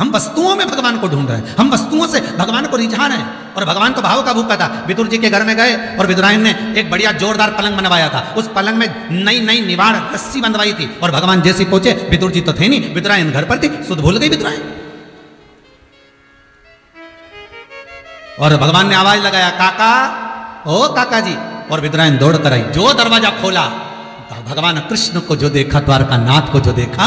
हम वस्तुओं में भगवान को ढूंढ रहे हैं, हम वस्तुओं से भगवान को रिझा रहे हैं। और भगवान तो भाव का भूखा था। विदुर जी के घर में गए और विदुरायन ने एक बढ़िया जोरदार पलंग बनवाया था। उस पलंग में नई नई निवाड़ रस्सी बंधवाई थी और भगवान जैसे पहुंचे, विदुर जी तो थे नहीं, विदुरायन घर पर थी। सुध भूल गई विदुरायन। और भगवान ने आवाज लगाया, काका, ओ काका जी। और विदुरायन दौड़ कर आई। जो दरवाजा खोला, भगवान कृष्ण को जो देखा, द्वारका नाथ को जो देखा,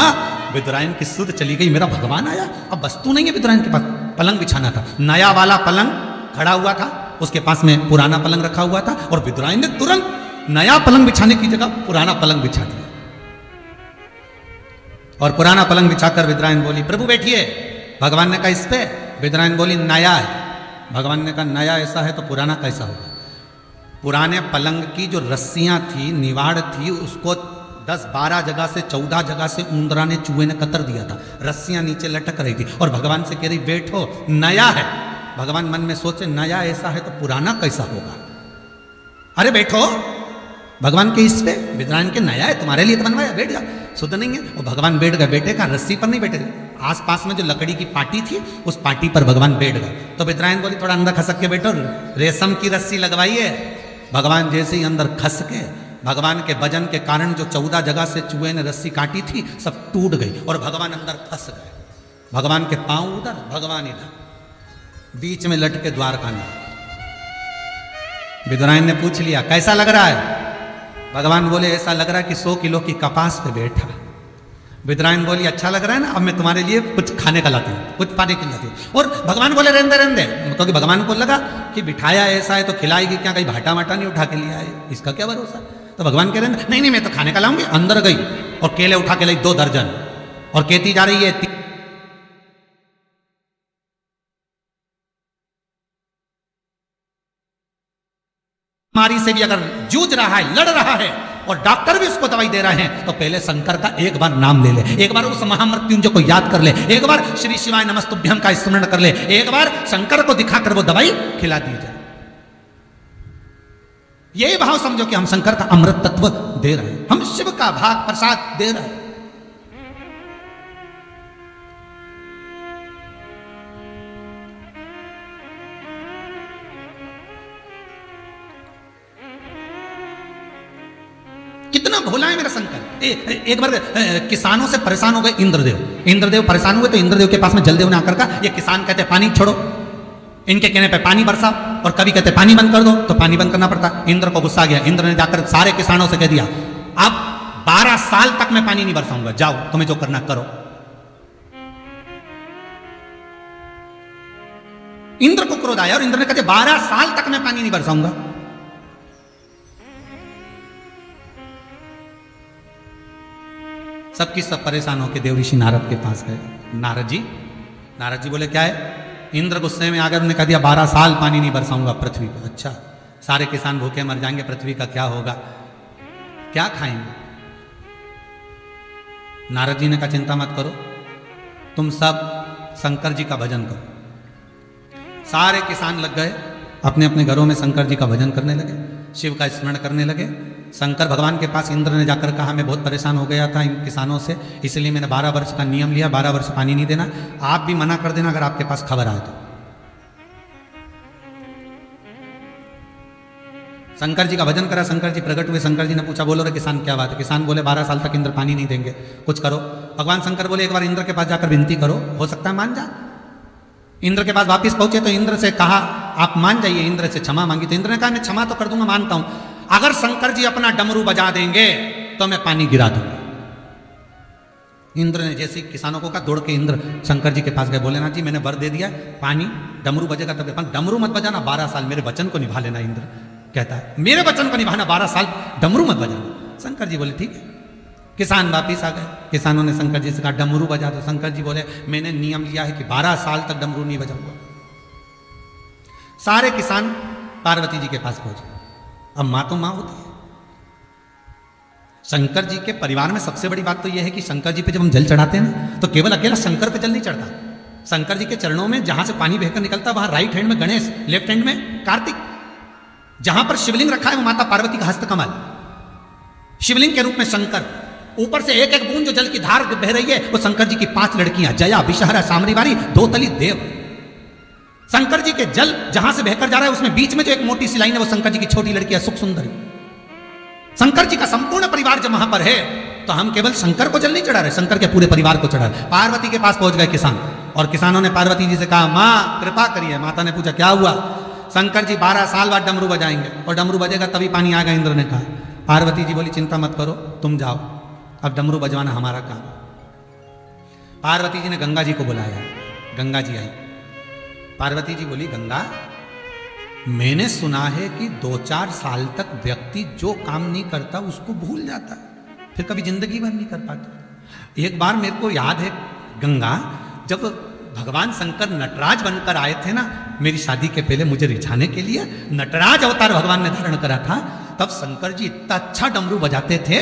विदुरायन की सुध चली गई, मेरा भगवान आया। अब वस्तु नहीं है विदुरायन के पास, पलंग बिछाना था। नया वाला पलंग खड़ा हुआ था, उसके पास में पुराना पलंग रखा हुआ था और विदुरायन ने तुरंत नया पलंग बिछाने की जगह पुराना पलंग बिछा दिया। और पुराना पलंग बिछाकर विदुरायन बोली, प्रभु बैठिए। भगवान ने कहा, इस पे? विदुरायन बोली, नया है। भगवान ने कहा, नया ऐसा है तो पुराना कैसा होगा? पुराने पलंग की जो रस्सियां थी, निवाड़ थी, उसको 10-12 जगह से 14 जगह से ऊंदरा ने, चूहे ने कतर दिया था। रस्सियां नीचे लटक रही थी और भगवान से कह रही, बैठो, नया है। भगवान मन में सोचे, नया ऐसा है तो पुराना कैसा होगा? अरे बैठो। भगवान के इस पे विदुरायन के, नया है, तुम्हारे लिए तो बनवाया, बैठ जा, शुद्ध नहीं है। और भगवान बैठ गए। बैठे का रस्सी पर नहीं बैठे, आसपास में जो लकड़ी की पाटी थी उस पाटी पर भगवान बैठ गए। तो विदुरायन बोली, थोड़ा अंदर खसक के बैठो, रेशम की रस्सी लगवाइए। भगवान जैसे ही अंदर खस के, भगवान के वजन के कारण जो 14 जगह से चूहे ने रस्सी काटी थी सब टूट गई और भगवान अंदर फंस गए। भगवान के पांव उधर, भगवान इधर, बीच में लटके द्वारका नाथ। विदुरायन ने पूछ लिया, कैसा लग रहा है? भगवान बोले, ऐसा लग रहा है कि 100 किलो की कपास पे बैठा। विदुरायन बोली, अच्छा लग रहा है ना, अब मैं तुम्हारे लिए कुछ खाने का लाती हूँ, कुछ पानी के लाती हूँ। और भगवान बोले, रहने दे, क्योंकि भगवान को लगा कि बिठाया ऐसा है तो खिलाएगी क्या, कहीं भाटा वाटा नहीं उठा के लिया है, इसका क्या भरोसा। तो भगवान कह रहे हैं, नहीं मैं तो खाने का लाऊंगी। अंदर गई और केले उठा के लाई 2 दर्जन और कहती जा रही है, बीमारी से भी अगर जूझ रहा है, लड़ रहा है और डॉक्टर भी उसको दवाई दे रहे हैं, तो पहले शंकर का एक बार नाम ले ले, एक बार उस महामृत्युंजय को याद कर ले, एक बार श्री शिवाय नमस्तुभ्यम का स्मरण कर ले, एक बार शंकर को दिखाकर वो दवाई खिला दी जाए। यही भाव समझो कि हम शंकर का अमृत तत्व दे रहे हैं, हम शिव का भाग प्रसाद दे रहे हैं। कितना भोला है मेरा शंकर। एक बार किसानों से परेशान हो गए इंद्रदेव परेशान हुए तो इंद्रदेव के पास में जलदेव ने आकर कहा, ये किसान कहते पानी छोड़ो, इनके कहने पे पानी बरसाओ, और कभी कहते पानी बंद कर दो तो पानी बंद करना पड़ता। इंद्र को गुस्सा गया, इंद्र ने जाकर सारे किसानों से कह दिया, अब 12 साल तक मैं पानी नहीं बरसाऊंगा, जाओ तुम्हें जो करना करो। इंद्र को क्रोध आया और इंद्र ने कहा 12 साल तक मैं पानी नहीं बरसाऊंगा। सबकी सब परेशान होकर देव ऋषि नारद के पास गए। नारद जी बोले क्या है? इंद्र गुस्से में आकर उन्होंने कह दिया 12 साल पानी नहीं बरसाऊंगा पृथ्वी पर। अच्छा, सारे किसान भूखे मर जाएंगे, पृथ्वी का क्या होगा, क्या खाएंगे? नारद जी ने कहा चिंता मत करो, तुम सब शंकर जी का भजन करो। सारे किसान लग गए अपने अपने घरों में शंकर जी का भजन करने लगे, शिव का स्मरण करने लगे। शंकर भगवान के पास इंद्र ने जाकर कहा, मैं बहुत परेशान हो गया था इन किसानों से, इसलिए मैंने 12 वर्ष का नियम लिया, 12 वर्ष पानी नहीं देना। आप भी मना कर देना अगर आपके पास खबर आए तो। शंकर जी का भजन करा, शंकर जी प्रकट हुए। शंकर जी ने पूछा, बोलो रे किसान क्या बात है? किसान बोले 12 साल तक इंद्र पानी नहीं देंगे, कुछ करो। भगवान शंकर बोले एक बार इंद्र के पास जाकर विनती करो, हो सकता है मान जा। इंद्र के पास वापिस पहुंचे तो इंद्र से कहा आप मान जाइए, इंद्र से क्षमा मांगी तो इंद्र ने कहा मैं क्षमा तो कर दूंगा, मानता हूं, अगर शंकर जी अपना डमरू बजा देंगे तो मैं पानी गिरा दूंगा। इंद्र ने जैसे किसानों को कहा, दौड़ के इंद्र शंकर जी के पास गए, बोले ना जी मैंने वर दे दिया, पानी डमरू बजेगा तब, डमरू मत बजाना 12 साल, मेरे वचन को निभा लेना। इंद्र कहता है मेरे वचन को निभाना, 12 साल डमरू मत बजाना। शंकर जी बोले ठीक है। किसान वापिस आ गए, किसानों ने शंकर जी से कहा डमरू बजा दो। शंकर जी बोले मैंने नियम लिया है कि 12 साल तक डमरू नहीं बजाऊंगा। सारे किसान पार्वती जी के पास पहुंचे। अब मां तो मां होती है। शंकर जी के परिवार में सबसे बड़ी बात तो यह है कि शंकर जी पे जब हम जल चढ़ाते हैं ना, तो केवल अकेला शंकर पे जल नहीं चढ़ता, शंकर जी के चरणों में जहां से पानी बहकर निकलता वहां राइट हैंड में गणेश, लेफ्ट हैंड में कार्तिक, जहां पर शिवलिंग रखा है वो माता पार्वती का हस्त कमल, शिवलिंग के रूप में शंकर, ऊपर से एक एक बूंद जो जल की धार बह रही है वो शंकर जी की 5 लड़कियां, जया, विषहरा, सामरीवारी, दो तली देव। शंकर जी के जल जहां से बहकर जा रहा है उसमें बीच में जो एक मोटी सी लाइन है वो शंकर जी की छोटी लड़की है सुख सुंदरी। शंकर जी का संपूर्ण परिवार जब वहां पर है तो हम केवल शंकर को जल नहीं चढ़ा रहे, शंकर के पूरे परिवार को चढ़ा रहे। पार्वती के पास पहुंच गए किसान, और किसानों ने पार्वती जी से कहा माँ कृपा करिए। माता ने पूछा क्या हुआ? शंकर जी 12 साल बाद डमरू बजाएंगे, और डमरू बजेगा तभी पानी आएगा। इंद्र ने कहा। पार्वती जी बोली चिंता मत करो, तुम जाओ, अब डमरू बजवाना हमारा काम। पार्वती जी ने गंगा जी को बुलाया, गंगा जी आई। पार्वती जी बोली गंगा, मैंने सुना है कि 2-4 साल तक व्यक्ति जो काम नहीं करता उसको भूल जाता है, फिर कभी जिंदगी भर नहीं कर पाता। एक बार मेरे को याद है गंगा, जब भगवान शंकर नटराज बनकर आए थे ना मेरी शादी के पहले मुझे रिझाने के लिए, नटराज अवतार भगवान ने धारण करा था, तब शंकर जी इतना अच्छा डमरू बजाते थे,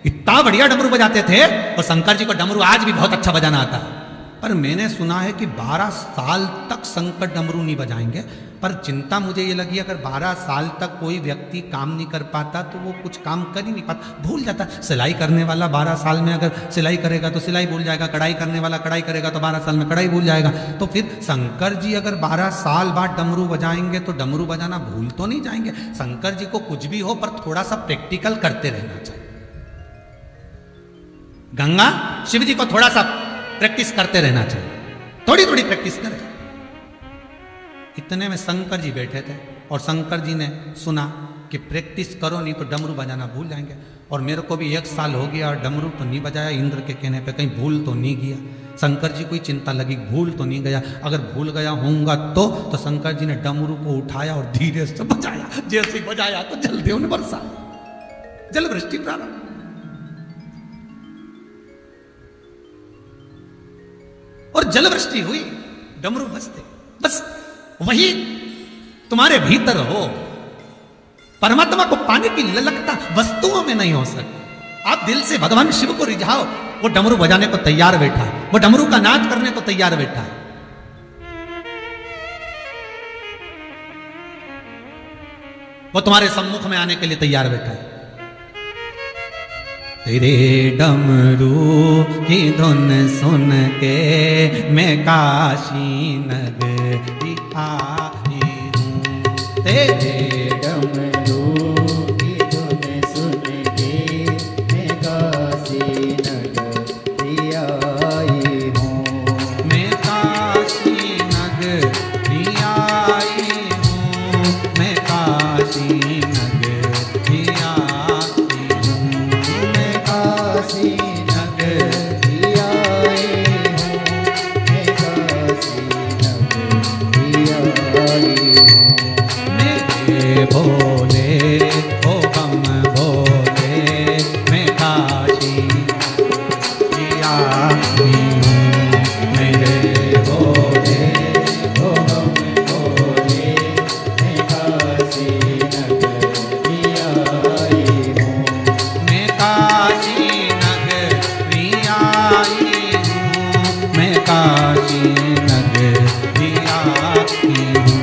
इतना बढ़िया डमरू बजाते थे। और शंकर जी को डमरू आज भी बहुत अच्छा बजाना आता है। पर मैंने सुना है कि 12 साल तक शंकर डमरू नहीं बजाएंगे। पर चिंता मुझे ये लगी, अगर 12 साल तक कोई व्यक्ति काम नहीं कर पाता तो वो कुछ काम कर ही नहीं पाता, भूल जाता। सिलाई करने वाला 12 साल में अगर सिलाई करेगा तो सिलाई भूल जाएगा, कढ़ाई करने वाला कढ़ाई करेगा तो 12 साल में कढ़ाई भूल जाएगा। तो फिर शंकर जी अगर 12 साल बाद डमरू बजाएंगे तो डमरू बजाना भूल तो नहीं जाएंगे। शंकर जी को कुछ भी हो पर थोड़ा सा प्रैक्टिकल करते रहना चाहिए। गंगा शिव जी को थोड़ा सा प्रैक्टिस करते रहना चाहिए, थोड़ी थोड़ी प्रैक्टिस करें। इतने में शंकर जी बैठे थे और शंकर जी ने सुना कि प्रैक्टिस करो नहीं तो डमरू बजाना भूल जाएंगे। और मेरे को भी 1 साल हो गया और डमरू तो नहीं बजाया, इंद्र के कहने पे कहीं भूल तो नहीं गया। शंकर जी को चिंता लगी भूल तो नहीं गया, अगर भूल गया होऊंगा तो शंकर जी ने डमरू को उठाया और धीरे से बजाया। जैसे ही बजाया तो जल देव ने बरसा, जल वृष्टि प्रारंभ। और जल वृष्टि हुई, डमरू बजते। बस वही तुम्हारे भीतर हो। परमात्मा को पाने की ललकता वस्तुओं में नहीं हो सकती। आप दिल से भगवान शिव को रिझाओ, वो डमरू बजाने को तैयार बैठा है, वो डमरू का नाच करने को तैयार बैठा है। वो तुम्हारे सम्मुख में आने के लिए तैयार बैठा है। तेरे डमरू की धुन सुन के मैं काशी नगरी आई हूँ। तेरे डमरू की धुन सुन के मैं काशी नगरी आई हूँ। मैं काशी नगरी आई हूँ। मैं काशी नगरी भोले ओ बम भोले मैं काशी आई हूँ। मेरे भोले ओ बम भोले मैं काशी नगरी आई हूँ। मैं काशी नगरी आई हूँ। मैं काशी नगरी आई हूँ।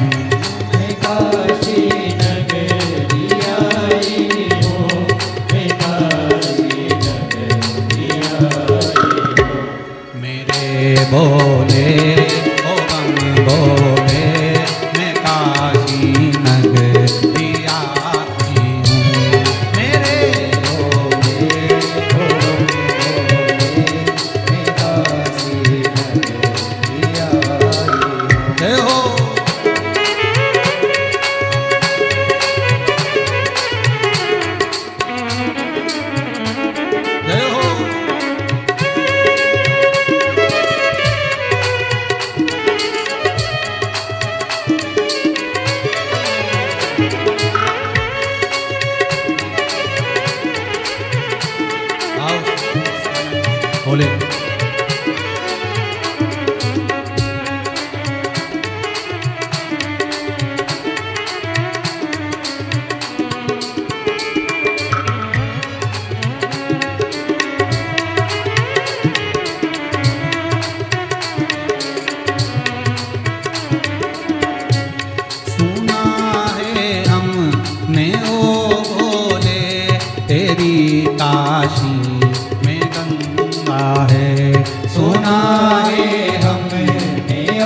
मैं काशी नगरी ओ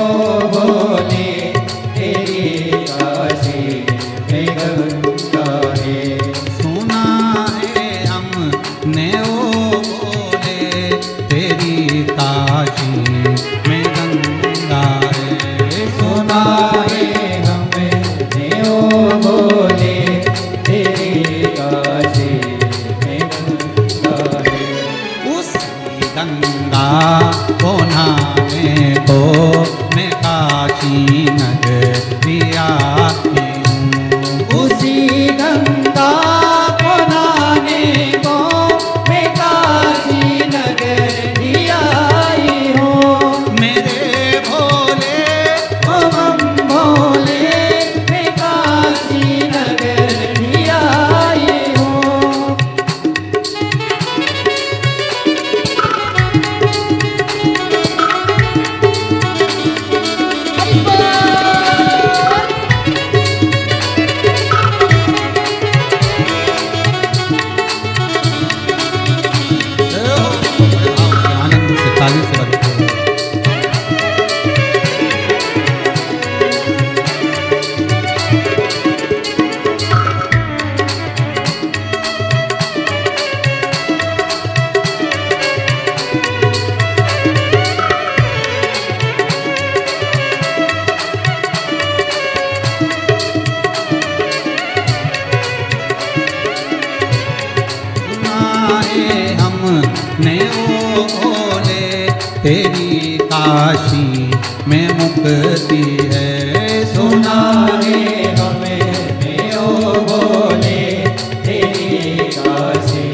भोले तेरी काशी में गंगा है। सुना है हमने ओ भोले तेरी काशी में गंगा है। सुना है हमने ओ भोले तेरी काशी में गंगा है। उसी गंगा को नहाने को मैं काशी नगरी आई हूँ। उसी गंगा को नहाने को मैं काशी नगरी आई हूँ। मेरे भोले ओ बम भोले मैं काशी नगरी आई हूँ। आनंद से ताली से बजते हैं। सुनाए हमने ओ भोले तेरी काशी में मुक्ति है। सुना सुना है हमें ओ भोले तेरी काशी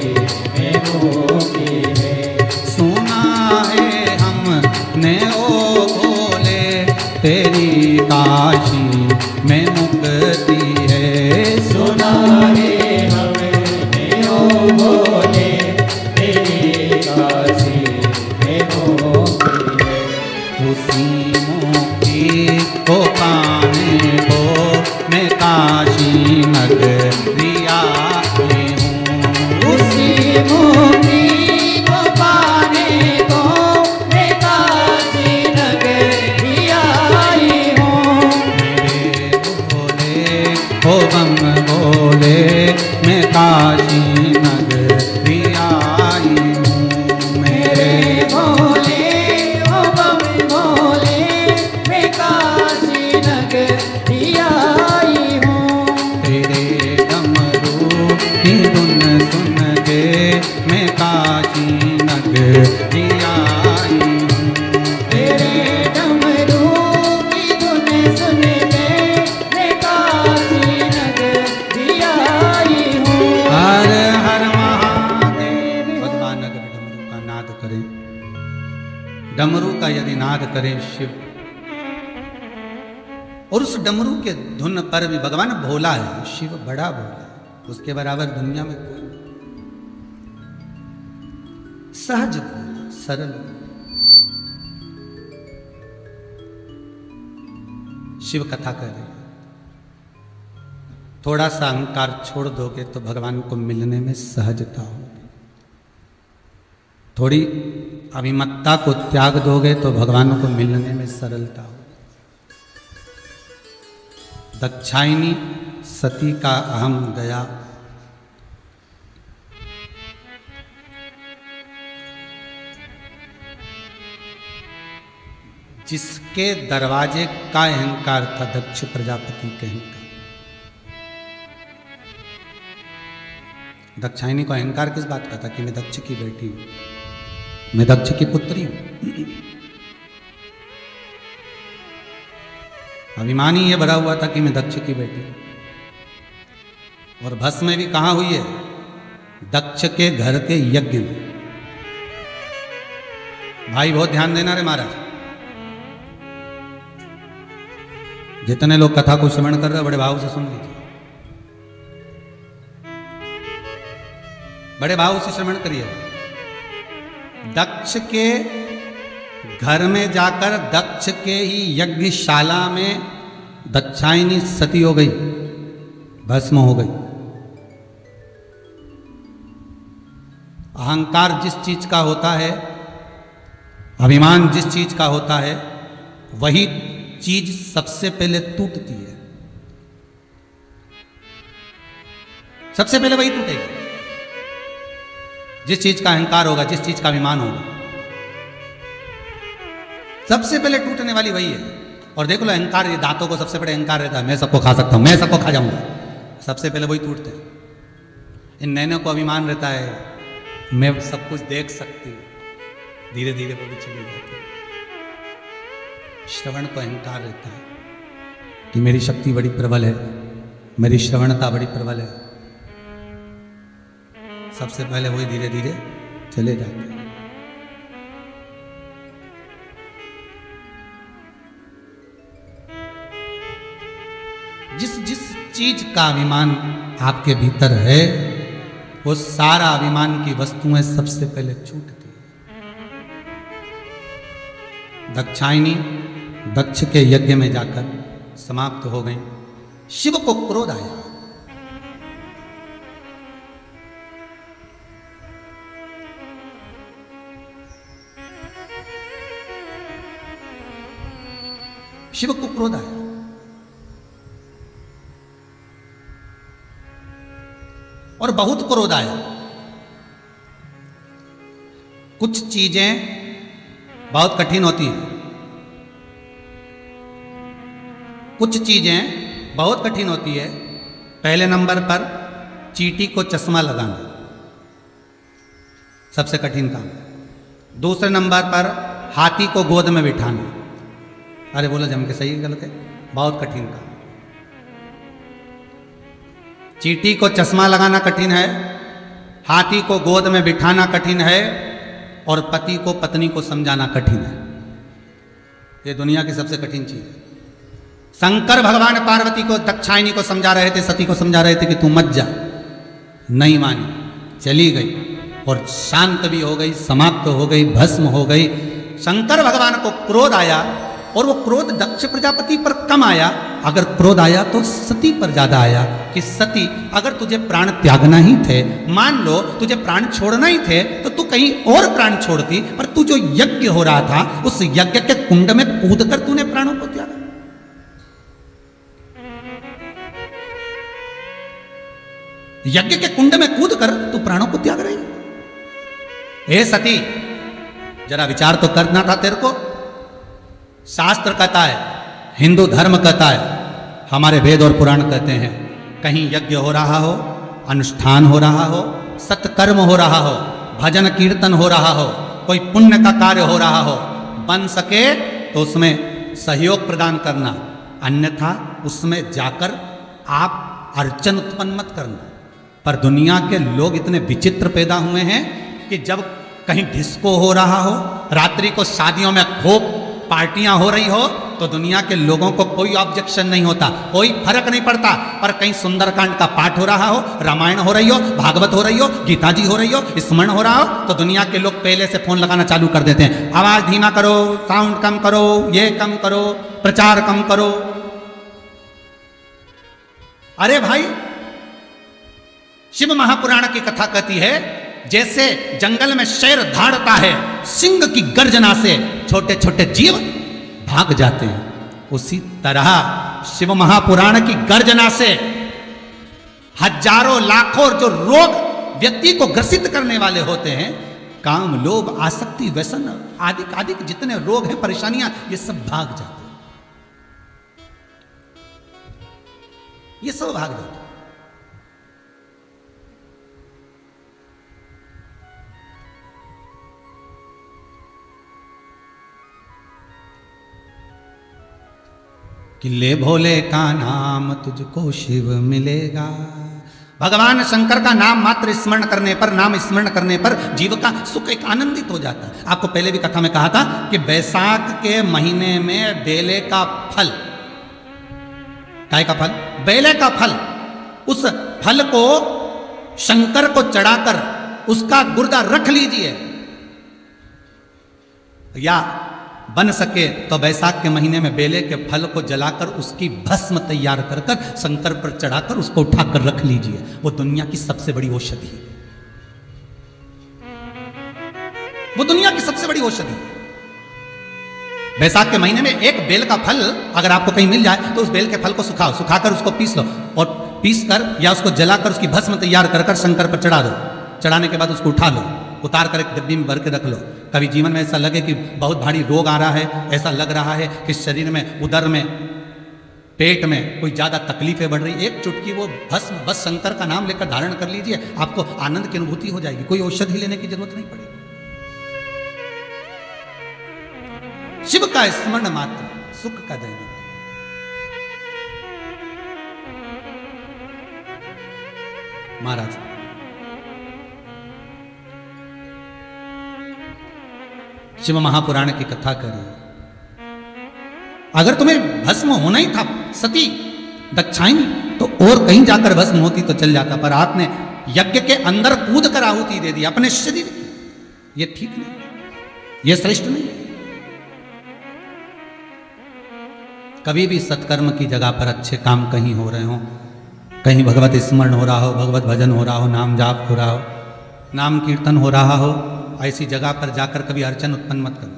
में मुक्ति है। सुना है हमने ओ भोले तेरी काशी में मुक्ति है। सुना है हमें ओ भोले तेरी काशी में मुक्ति है। उसी मुक्ति को पाने को मैं काशी नगरी आई हूँ। उसी मुक्ति को पाने को मैं काशी नगरी आई हूँ। मेरे भोले ओ बम भोले मैं काशी नगरी आई हूँ। मेरे भोले ओ बम भोले मैं काशी नगरी आई हूँ। तेरे डमरू की धुन सुन के मैं काशी नगरी आई हूँ। तेरे डमरू की धुन सुन के मैं काशी नगरी आई हूँ। हर हर महादेव। भगवान अगर डमरू का नाद करें, डमरू का यदि नाद करें शिव, और उस डमरू के धुन पर भी भगवान भोला है, शिव बड़ा भोला है, उसके बराबर दुनिया में कोई नहीं। सहज भोला, सरल। शिव कथा कर रहे हैं। थोड़ा सा अहंकार छोड़ दोगे तो भगवान को मिलने में सहजता होगी। थोड़ी अभिमत्ता को त्याग दोगे तो भगवान को मिलने में सरलता होगी। दक्षायनी सती का अहम गया। जिसके दरवाजे का अहंकार था दक्ष प्रजापति के अहंकार। दक्षायनी को अहंकार किस बात का था कि मैं दक्ष की बेटी हूं, मैं दक्ष की पुत्री हूं। अभिमानी ये भरा हुआ था कि मैं दक्ष की बेटी हूं। और भस्म में भी कहां हुई है? दक्ष के घर के यज्ञ में। भाई बहुत ध्यान देना रे महाराज। जितने लोग कथा को श्रवण कर रहे हो बड़े भाव से सुन लीजिए, बड़े भाव से श्रवण करिए। दक्ष के घर में जाकर दक्ष के ही यज्ञशाला में दक्षायनी सती हो गई, भस्म हो गई। अहंकार जिस चीज का होता है, अभिमान जिस चीज का होता है, वही चीज सबसे पहले टूटती है, सबसे पहले वही टूटेगी। जिस चीज का अहंकार होगा, जिस चीज का अभिमान होगा, सबसे पहले टूटने वाली वही है। और देख लो अहंकार, ये दांतों को सबसे बड़े अहंकार रहता है, मैं सबको खा सकता हूं, मैं सबको खा जाऊंगा, सबसे पहले वही टूटते हैं। इन नैनों को अभिमान रहता है, मैं सब कुछ देख सकती हूं, धीरे धीरे वो भी चली जाती है। श्रवण को अहंकार रहता है कि मेरी शक्ति बड़ी प्रबल है, मेरी श्रवणता बड़ी प्रबल है, सबसे पहले वही धीरे धीरे चले जाते हैं। जिस जिस चीज का अभिमान आपके भीतर है, वो सारा अभिमान की वस्तुएं सबसे पहले छूटती है। दक्षायनी दक्ष के यज्ञ में जाकर समाप्त हो गई। शिव को क्रोध आया, शिव को क्रोध आया और बहुत क्रोध आया। कुछ चीजें बहुत कठिन होती हैं, कुछ चीजें बहुत कठिन होती है। पहले नंबर पर चींटी को चश्मा लगाना सबसे कठिन काम। दूसरे नंबर पर हाथी को गोद में बिठाना, अरे बोलो जम के सही गलत है, बहुत कठिन काम। चींटी को चश्मा लगाना कठिन है, हाथी को गोद में बिठाना कठिन है, और पति को पत्नी को समझाना कठिन है। ये दुनिया की सबसे कठिन चीज है। शंकर भगवान पार्वती को, दक्षायनी को समझा रहे थे, सती को समझा रहे थे कि तू मत जा, नहीं मानी, चली गई और शांत भी हो गई, समाप्त हो गई, भस्म हो गई। शंकर भगवान को क्रोध आया और वो क्रोध दक्ष प्रजापति पर कम आया, अगर क्रोध आया तो सती पर ज्यादा आया कि सती अगर तुझे प्राण त्यागना ही थे, मान लो तुझे प्राण छोड़ना ही थे, तो तू कहीं और प्राण छोड़ती, पर तू जो यज्ञ हो रहा था उस यज्ञ के कुंड में कूद कर तूने प्राणों को त्यागा। यज्ञ के कुंड में कूद कर तू प्राणों को त्याग रही। हे सती, जरा विचार तो करना था तेरे को। शास्त्र कहता है, हिंदू धर्म कहता है, हमारे वेद और पुराण कहते हैं, कहीं यज्ञ हो रहा हो, अनुष्ठान हो रहा हो, सत्कर्म हो रहा हो, भजन कीर्तन हो रहा हो, कोई पुण्य का कार्य हो रहा हो, बन सके तो उसमें सहयोग प्रदान करना, अन्यथा उसमें जाकर आप अर्चन उत्पन्न मत करना। पर दुनिया के लोग इतने विचित्र पैदा हुए हैं कि जब कहीं डिस्को हो रहा हो, रात्रि को शादियों में खूब पार्टियां हो रही हो, तो दुनिया के लोगों को कोई ऑब्जेक्शन नहीं होता, कोई फर्क नहीं पड़ता। पर कहीं सुंदरकांड का पाठ हो रहा हो, रामायण हो रही हो, भागवत हो रही हो, गीता जी हो रही हो, स्मरण हो रहा हो, तो दुनिया के लोग पहले से फोन लगाना चालू कर देते हैं, आवाज धीमा करो, साउंड कम करो, ये कम करो, प्रचार कम करो। अरे भाई, शिव महापुराण की कथा कहती है, जैसे जंगल में शेर धाड़ता है, सिंह की गर्जना से छोटे छोटे जीव भाग जाते हैं, उसी तरह शिव महापुराण की गर्जना से हजारों लाखों जो रोग व्यक्ति को ग्रसित करने वाले होते हैं, काम, लोभ, आसक्ति, व्यसन आदि आदि जितने रोग हैं, परेशानियां, ये सब भाग जाते हैं, ये सब भाग जाते हैं। कि ले भोले का नाम तुझको शिव मिलेगा। भगवान शंकर का नाम मात्र स्मरण करने पर, नाम स्मरण करने पर जीव का सुख एक आनंदित हो जाता है। आपको पहले भी कथा में कहा था कि बैसाख के महीने में बेले का फल, काय का फल? बेले का फल, उस फल को शंकर को चढ़ाकर उसका गुर्दा रख लीजिए, या बन सके तो बैसाख के महीने में बेले के फल को जलाकर उसकी भस्म तैयार कर कर शंकर पर चढ़ाकर उसको उठाकर रख लीजिए। वो दुनिया की सबसे बड़ी औषधि है, वो दुनिया की सबसे बड़ी औषधि। बैसाख के महीने में एक बेल का फल अगर आपको कहीं मिल जाए तो उस बेल के फल को सुखाओ, सुखाकर उसको पीस लो और पीस कर या उसको जलाकर उसकी भस्म तैयार कर कर शंकर पर चढ़ा दो। चढ़ाने के बाद उसको उठा लो, उतार कर एक डिब्बी में भर के रख लो। कभी जीवन में ऐसा लगे कि बहुत भारी रोग आ रहा है, ऐसा लग रहा है कि शरीर में, उदर में, पेट में कोई ज़्यादा तकलीफें बढ़ रही, एक चुटकी वो भस्म बस शंकर का नाम लेकर धारण कर लीजिए, आपको आनंद की अनुभूति हो जाएगी, कोई औषधि लेने की जरूरत नहीं पड़ेगी। शिव का स्मरण मात्र सुख का देना। महाराज शिव महापुराण की कथा करें। अगर तुम्हें भस्म होना ही था सती दक्षायनी तो और कहीं जाकर भस्म होती तो चल जाता, पर आपने यज्ञ के अंदर कूद कर आहुति दे दी अपने शरीर की। ये ठीक नहीं, ये श्रेष्ठ नहीं। कभी भी सत्कर्म की जगह पर अच्छे काम कहीं हो रहे हो, कहीं भगवत स्मरण हो रहा हो, भगवत भजन हो रहा हो, नाम जाप हो रहा हो, नाम कीर्तन हो रहा हो, ऐसी जगह पर जाकर कभी अड़चन उत्पन्न मत करो,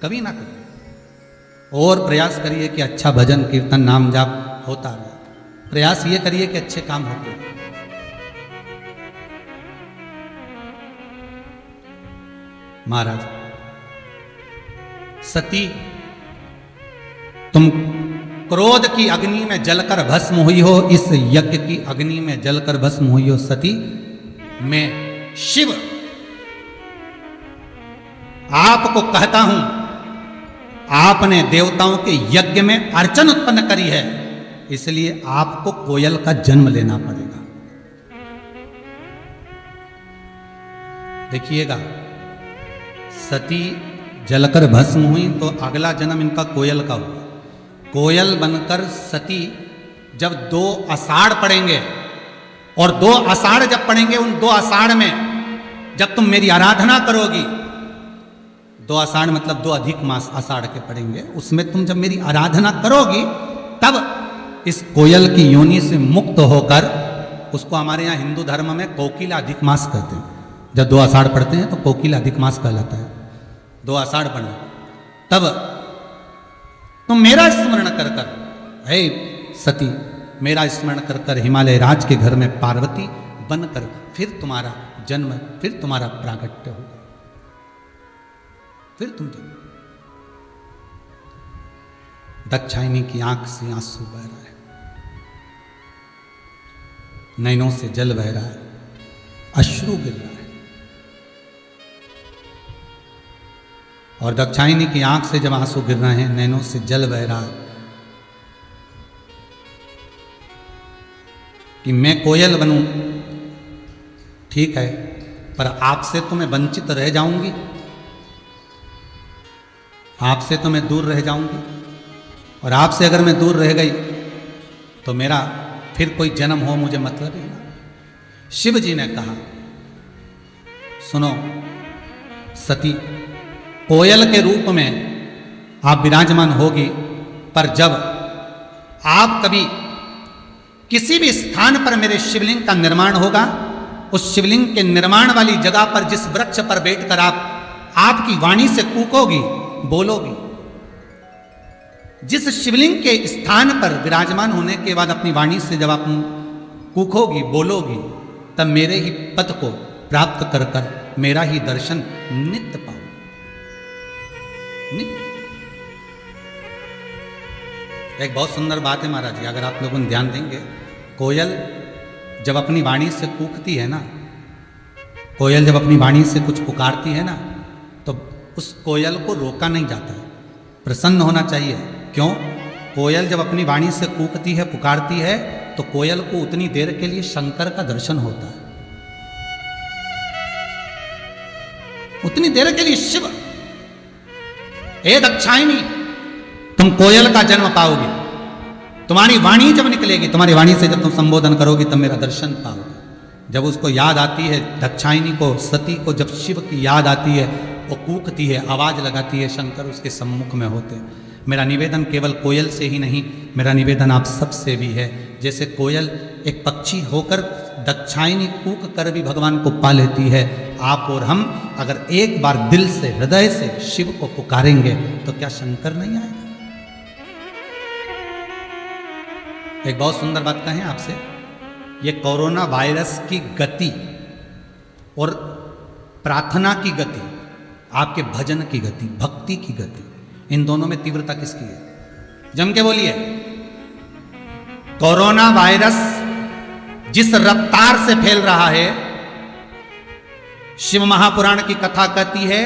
कभी ना करो। और प्रयास करिए कि अच्छा भजन कीर्तन नाम जाप होता रहे। प्रयास ये करिए कि अच्छे काम होते रहे। महाराज सती तुम क्रोध की अग्नि में जलकर भस्म हुई हो, इस यज्ञ की अग्नि में जलकर भस्म हुई हो सती। मैं शिव आपको कहता हूं, आपने देवताओं के यज्ञ में अर्चन उत्पन्न करी है, इसलिए आपको कोयल का जन्म लेना पड़ेगा। देखिएगा, सती जलकर भस्म हुई तो अगला जन्म इनका कोयल का हुआ। कोयल बनकर सती जब 2 आषाढ़ पड़ेंगे, और 2 आषाढ़ जब पड़ेंगे, उन 2 आषाढ़ में जब तुम मेरी आराधना करोगी, 2 आषाढ़ मतलब 2 अधिक मास आषाढ़ के पड़ेंगे, उसमें तुम जब मेरी आराधना करोगी तब इस कोयल की योनि से मुक्त होकर, उसको हमारे यहाँ हिंदू धर्म में कोकिला अधिक मास कहते हैं। जब 2 आषाढ़ पड़ते हैं तो कोकिला अधिक मास कहलाता है। 2 आषाढ़ पड़े तब तुम मेरा स्मरण कर कर, हे सती मेरा स्मरण कर कर हिमालय राज के घर में पार्वती बनकर फिर तुम्हारा जन्म, फिर तुम्हारा प्रागट्य होगा, फिर तुम जन्म। दक्षायनी की आंख से आंसू बह रहा है, नैनों से जल बह रहा है, अश्रु गिर रहा है। और दक्षायनी की आंख से जब आंसू गिर रहे हैं, नैनों से जल बह रहा है कि मैं कोयल बनूं, ठीक है, पर आपसे तो मैं वंचित रह जाऊंगी, आपसे तो मैं दूर रह जाऊंगी, और आपसे अगर मैं दूर रह गई तो मेरा फिर कोई जन्म हो मुझे मतलब ही ना। शिव जी ने कहा, सुनो सती, कोयल के रूप में आप विराजमान होगी, पर जब आप कभी किसी भी स्थान पर मेरे शिवलिंग का निर्माण होगा, उस शिवलिंग के निर्माण वाली जगह पर जिस वृक्ष पर बैठकर आप आपकी वाणी से कूकोगी, बोलोगी, जिस शिवलिंग के स्थान पर विराजमान होने के बाद अपनी वाणी से जब आप कूकोगी, बोलोगी, तब मेरे ही पद को प्राप्त कर कर मेरा ही दर्शन नित्य पाओ। एक बहुत सुंदर बात है महाराज जी, अगर आप लोगों ने ध्यान देंगे, कोयल जब अपनी वाणी से कूकती है ना, कोयल जब अपनी वाणी से कुछ पुकारती है ना, तो उस कोयल को रोका नहीं जाता है, प्रसन्न होना चाहिए। क्यों? कोयल जब अपनी वाणी से कूकती है, पुकारती है, तो कोयल को उतनी देर के लिए शंकर का दर्शन होता है, उतनी देर के लिए शिव। हे दक्षायनी, तुम कोयल का जन्म पाओगे, तुम्हारी वाणी जब निकलेगी, तुम्हारी वाणी से जब तुम संबोधन करोगी तब मेरा दर्शन पाओगे। जब उसको याद आती है, दक्षायनी को, सती को जब शिव की याद आती है, वो कूकती है, आवाज लगाती है, शंकर उसके सम्मुख में होते हैं। मेरा निवेदन केवल कोयल से ही नहीं, मेरा निवेदन आप सबसे भी है। जैसे कोयल एक पक्षी होकर दक्षायनी कूक कर भी भगवान को पा लेती है, आप और हम अगर एक बार दिल से हृदय से शिव को पुकारेंगे तो क्या शंकर नहीं आएगा? एक बहुत सुंदर बात कहें आपसे, ये कोरोना वायरस की गति और प्रार्थना की गति, आपके भजन की गति, भक्ति की गति, इन दोनों में तीव्रता किसकी है? जम के बोलिए। कोरोना वायरस जिस रफ्तार से फैल रहा है, शिव महापुराण की कथा कहती है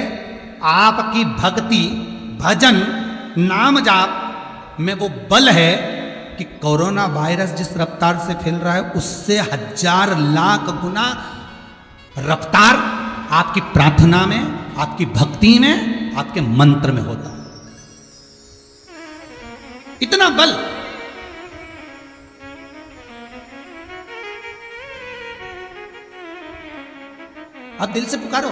आपकी भक्ति, भजन, नाम जाप में वो बल है कि कोरोना वायरस जिस रफ्तार से फैल रहा है उससे 1000 लाख गुना रफ्तार आपकी प्रार्थना में, आपकी भक्ति में, आपके मंत्र में होता है। इतना बल। आप दिल से पुकारो,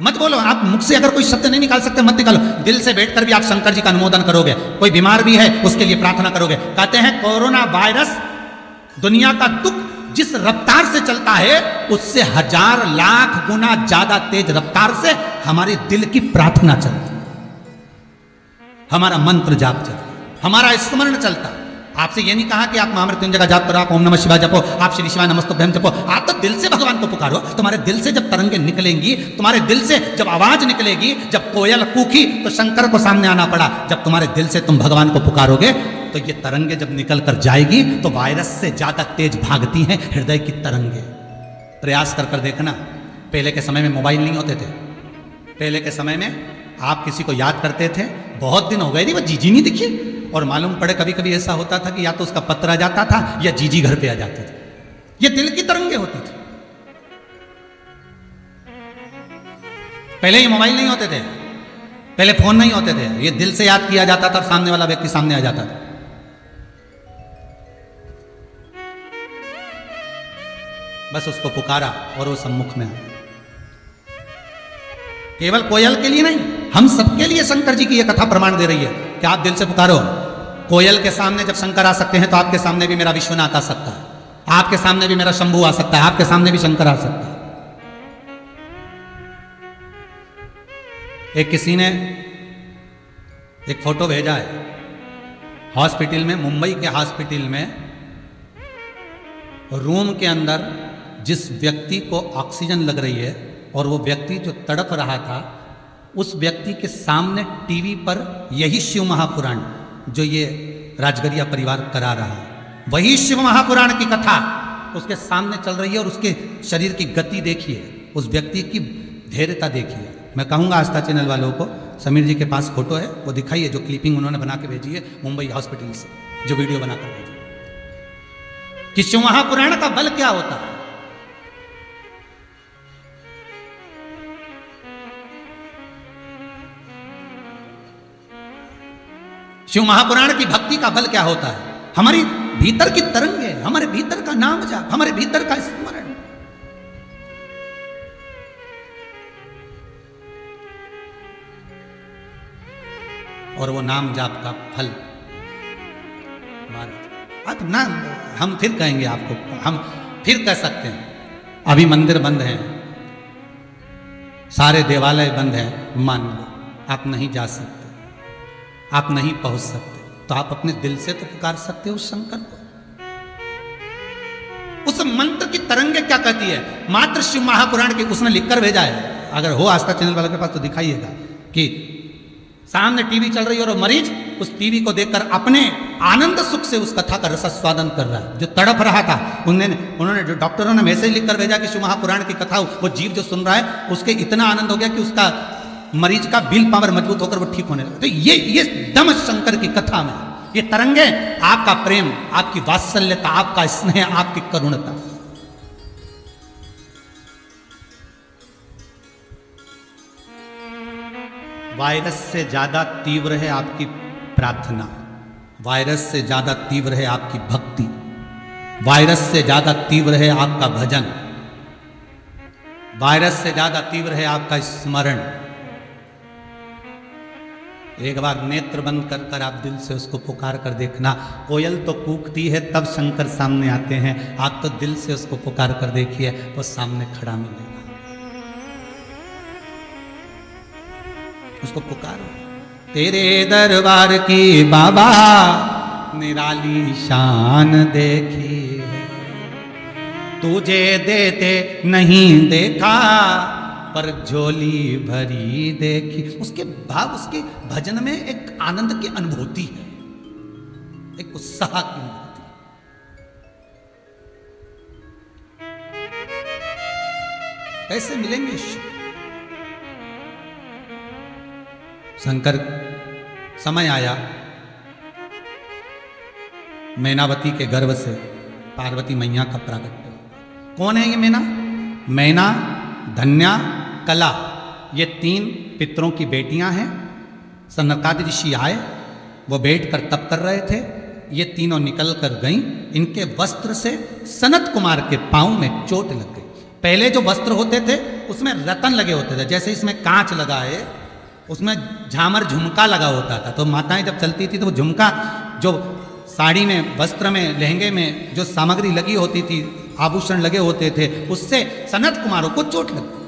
मत बोलो। आप मुख से अगर कोई शब्द नहीं निकाल सकते मत निकालो, दिल से बैठकर भी आप शंकर जी का अनुमोदन करोगे। कोई बीमार भी है उसके लिए प्रार्थना करोगे। कहते हैं कोरोना वायरस दुनिया का दुख जिस रफ्तार से चलता है उससे 1000 लाख गुना ज्यादा तेज रफ्तार से हमारे दिल की प्रार्थना चलती है, हमारा मंत्र जाप चलता है, हमारा स्मरण चलता है। आपसे ये नहीं कहा कि आप महामृत्युंजय का जाप करो, आप ओम नमः शिवाय जपो, आप श्री शिवाय नमस्तुभ्यं जपो। आप तो दिल से भगवान को पुकारो। तुम्हारे दिल से जब तरंगे निकलेंगी, तुम्हारे दिल से जब आवाज निकलेगी, जब कोयल कूकी तो शंकर को सामने आना पड़ा। जब तुम्हारे दिल से तुम भगवान को पुकारोगे तो ये तरंगे जब निकल कर जाएगी तो वायरस से ज्यादा तेज भागती हैं हृदय की तरंगे। प्रयास कर कर देखना। पहले के समय में मोबाइल नहीं होते थे। पहले के समय में आप किसी को याद करते थे, बहुत दिन हो गए नहीं, वो जीजी नहीं दिखी, और मालूम पड़े कभी कभी ऐसा होता था कि या तो उसका पत्र आ जाता था या जीजी घर पे आ जाते थे। ये दिल की तरंगे होती थी। पहले ये मोबाइल नहीं होते थे, पहले फोन नहीं होते थे। ये दिल से याद किया जाता था और सामने वाला व्यक्ति सामने आ जाता था। बस उसको पुकारा और वो सम्मुख में आ। केवल कोयल के लिए नहीं, हम सबके लिए शंकर जी की यह कथा प्रमाण दे रही है कि आप दिल से पुकारो। कोयल के सामने जब शंकर आ सकते हैं तो आपके सामने भी मेरा विश्वनाथ आ सकता है, आपके सामने भी मेरा शंभू आ सकता है, आपके सामने भी शंकर आ सकता है। एक किसी ने एक फोटो भेजा है, हॉस्पिटल में, मुंबई के हॉस्पिटल में रूम के अंदर जिस व्यक्ति को ऑक्सीजन लग रही है और वो व्यक्ति जो तड़प रहा था, उस व्यक्ति के सामने टीवी पर यही शिव महापुराण जो ये राजगरिया परिवार करा रहा है, वही शिव महापुराण की कथा उसके सामने चल रही है। और उसके शरीर की गति देखिए, उस व्यक्ति की धैर्यता देखिए। मैं कहूँगा आस्था चैनल वालों को, समीर जी के पास फोटो है, वो दिखाइए जो क्लिपिंग उन्होंने बना के भेजी है मुंबई हॉस्पिटल से, जो वीडियो बनाकर भेजी कि शिव महापुराण का बल क्या होता है। शिव महापुराण की भक्ति का बल क्या होता है। हमारी भीतर की तरंगे, हमारे भीतर का नाम जाप, हमारे भीतर का स्मरण। और वो नाम जाप का फल आप ना, हम फिर कहेंगे आपको, हम फिर कह सकते हैं अभी मंदिर बंद हैं, सारे देवालय बंद हैं, मान लो आप नहीं जा सकते, आप नहीं पहुंच सकते, तो आप अपने दिल से तो पुकार सकते हो उस शंकर को। उस मंत्र की तरंगे क्या कहती है, मात्र शिव महापुराण की उसने लिखकर भेजा है। अगर हो आस्था चैनल वालों के पास तो दिखाइएगा कि सामने टीवी चल रही है और मरीज उस टीवी को देखकर अपने आनंद सुख से उस कथा का रसास्वादन कर रहा है। जो तड़प रहा था उन्होंने जो डॉक्टरों ने मैसेज लिखकर भेजा कि शिव महापुराण की कथा, वो जीव जो सुन रहा है उसके इतना आनंद हो गया कि उसका मरीज का बिल पावर मजबूत होकर वो ठीक होने लगा। तो ये दम शंकर की कथा में, ये तरंगे आपका प्रेम, आपकी वात्सल्यता, आपका स्नेह, आपकी करुणता। वायरस से ज्यादा तीव्र है आपकी प्रार्थना, वायरस से ज्यादा तीव्र है आपकी भक्ति, वायरस से ज्यादा तीव्र है आपका भजन, वायरस से ज्यादा तीव्र है आपका स्मरण। एक बार नेत्र बंद कर कर आप दिल से उसको पुकार कर देखना। कोयल तो कूकती है तब शंकर सामने आते हैं, आप तो दिल से उसको पुकार कर देखिए, वो सामने खड़ा मिलेगा। उसको पुकारो। तेरे दरबार की बाबा निराली शान देखी है, तुझे देते नहीं देखा पर झोली भरी देखी। उसके भाव, उसके भजन में एक आनंद की अनुभूति है, एक उत्साह की अनुभूति। कैसे मिलेंगे शिव? शंकर समय आया, मैनावती के गर्भ से पार्वती मैया का प्रागट्य। कौन है ये मैना? मैना, धन्या, कला, ये 3 पितरों की बेटियां हैं। सनकादि ऋषि आए, वो बैठ कर तप कर रहे थे, ये तीनों निकल कर गईं। इनके वस्त्र से सनत कुमार के पांव में चोट लग गई। पहले जो वस्त्र होते थे उसमें रतन लगे होते थे, जैसे इसमें कांच लगा है, उसमें झामर झुमका लगा होता था। तो माताएं जब चलती थी तो वो झुमका, जो साड़ी में, वस्त्र में, लहंगे में जो सामग्री लगी होती थी, आभूषण लगे होते थे, उससे सनत कुमारों को चोट लगती।